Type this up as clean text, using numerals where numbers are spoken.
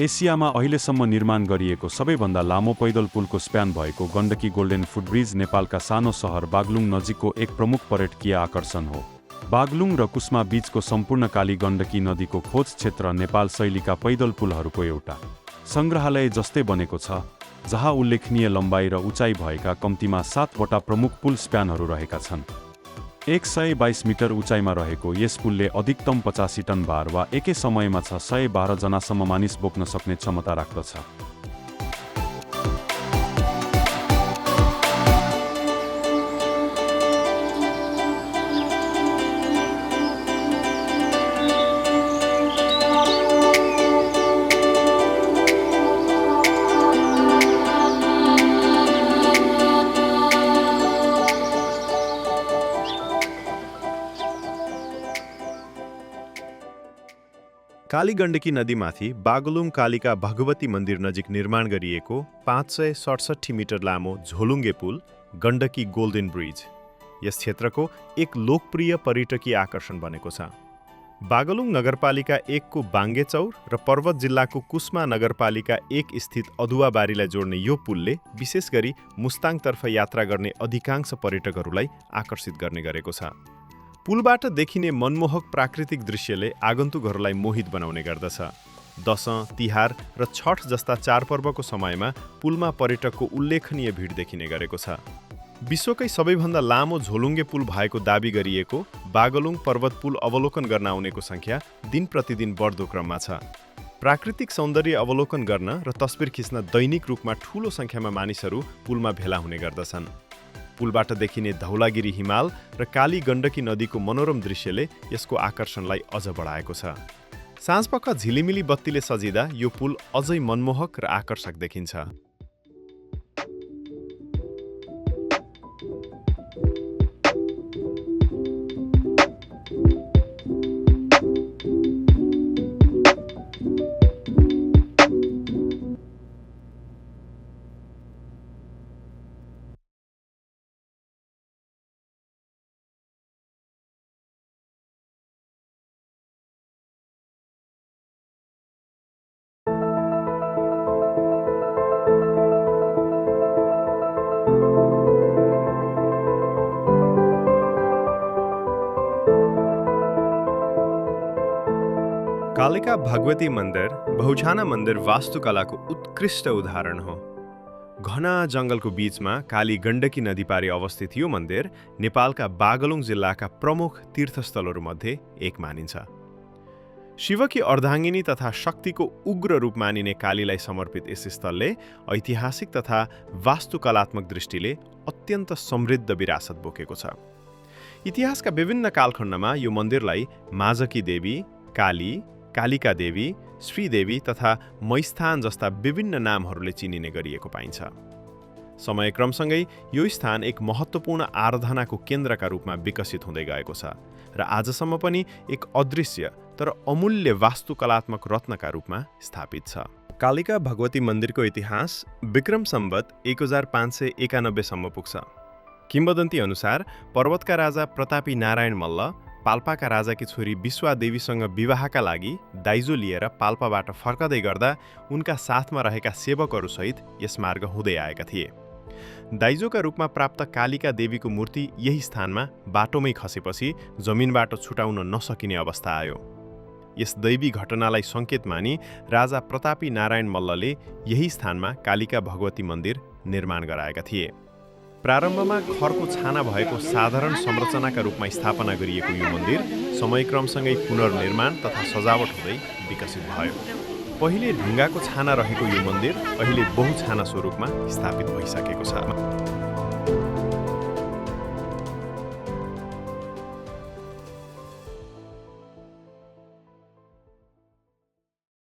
एसियामा अहिलेसम्म निर्माण गरिएको सबैभन्दा लामो पैदल पुलको स्प्यान भएको गण्डकी गोल्डेन फुटब्रिज नेपालका सानो सहर बागलुङ नजिकको एक प्रमुख पर्यटकीय आकर्षण हो। बागलुङ र कुस्मा बीचको सम्पूर्ण काली गण्डकी नदीको खोज क्षेत्र नेपाल शैलीका पैदल पुलहरूको एउटा सङ्ग्रहालय जस्तै बनेको छ, जहाँ उल्लेखनीय लम्बाइ र उचाइ भएका कम्तीमा 7 वटा प्रमुख पुल स्प्यानहरू रहेका छन्। 122 मिटर उचाइमा रहेको यस पुलले अधिकतम 85 टन भार वा एकै समयमा 612 जनासम्म मानिस बोक्न सक्ने क्षमता राख्दछ। काली गण्डकी नदीमाथि बागलुङ कालिका भगवती मन्दिर नजिक निर्माण गरिएको 567 मिटर लामो झोलुङ्गे पुल गण्डकी गोल्डेन ब्रिज यस क्षेत्रको एक लोकप्रिय पर्यटकीय आकर्षण बनेको छ। बागलुङ नगरपालिका 1 को बाङ्गेचौर र पर्वत जिल्लाको कुस्मा नगरपालिका 1 स्थित अदुवाबारीलाई जोड्ने यो पुलले विशेष गरी मुस्ताङतर्फ यात्रा गर्ने अधिकांश पर्यटकहरूलाई आकर्षित गर्ने गरेको छ। पुलबाट देखिने मनमोहक प्राकृतिक दृश्यले आगन्तुकहरूलाई मोहित बनाउने गर्दछ। दशैं, तिहार र छठ जस्ता चाडपर्वको समयमा पुलमा पर्यटकको उल्लेखनीय भिड देखिने गरेको छ। विश्वकै सबैभन्दा लामो झोलुङ्गे पुल भएको दाबी गरिएको बागलुङ पर्वत पुल अवलोकन गर्न आउनेको सङ्ख्या दिन प्रतिदिन बढ्दो क्रममा छ। प्राकृतिक सौन्दर्य अवलोकन गर्न र तस्बिर खिच्न दैनिक रूपमा ठूलो सङ्ख्यामा मानिसहरू पुलमा भेला हुने गर्दछन्। पुलबाट देखिने धौलागिरी हिमाल र काली गण्डकी नदीको मनोरम दृश्यले यसको आकर्षणलाई अझ बढाएको छ। साँझपख झिलिमिली बत्तीले सजिँदा यो पुल अझै मनमोहक र आकर्षक देखिन्छ। कालिका भगवती मन्दिर बहुछाना मन्दिर वास्तुकलाको उत्कृष्ट उदाहरण हो। घना जङ्गलको बीचमा काली गण्डकी नदी पारी अवस्थित यो मन्दिर नेपालका बागलुङ जिल्लाका प्रमुख तीर्थस्थलहरूमध्ये एक मानिन्छ। शिवकी अर्धाङ्गिनी तथा शक्तिको उग्र रूप मानिने कालीलाई समर्पित यस स्थलले ऐतिहासिक तथा वास्तुकलात्मक दृष्टिले अत्यन्त समृद्ध विरासत बोकेको छ। इतिहासका विभिन्न कालखण्डमा यो मन्दिरलाई माजकी देवी, काली, कालिका देवी, श्रीदेवी तथा मैस्थान जस्ता विभिन्न नामहरूले चिनिने गरिएको पाइन्छ। समयक्रमसँगै यो स्थान एक महत्त्वपूर्ण आराधनाको केन्द्रका रूपमा विकसित हुँदै गएको छ र आजसम्म पनि एक अदृश्य तर अमूल्य वास्तुकलात्मक रत्नका रूपमा स्थापित छ। कालिका भगवती मन्दिरको इतिहास विक्रम सम्वत 1591 सम्म पुग्छ। किम्वदन्ती अनुसार पर्वतका राजा प्रतापी नारायण मल्ल पाल्पाका राजाकी छोरी विश्वादेवीसँग विवाहका लागि दाइजो लिएर पाल्पाबाट फर्कदै गर्दा उनका साथमा रहेका सेवकहरूसहित यस मार्ग हुँदै आएका थिए। दाइजोका रूपमा प्राप्त कालिका देवीको मूर्ति यही स्थानमा बाटोमै खसेपछि जमिनबाट छुटाउन नसकिने अवस्था आयो। यस दैवी घटनालाई सङ्केत मानी राजा प्रतापी नारायण मल्लले यही स्थानमा कालिका भगवती मन्दिर निर्माण गराएका थिए। प्रारम्भमा खरको छाना भएको साधारण संरचनाका रूपमा स्थापना गरिएको यो मन्दिर समयक्रमसँगै पुनर्निर्माण तथा सजावट हुँदै विकसित भयो। पहिले ढुङ्गाको छाना रहेको यो मन्दिर अहिले बहुछाना स्वरूपमा स्थापित भइसकेको छ।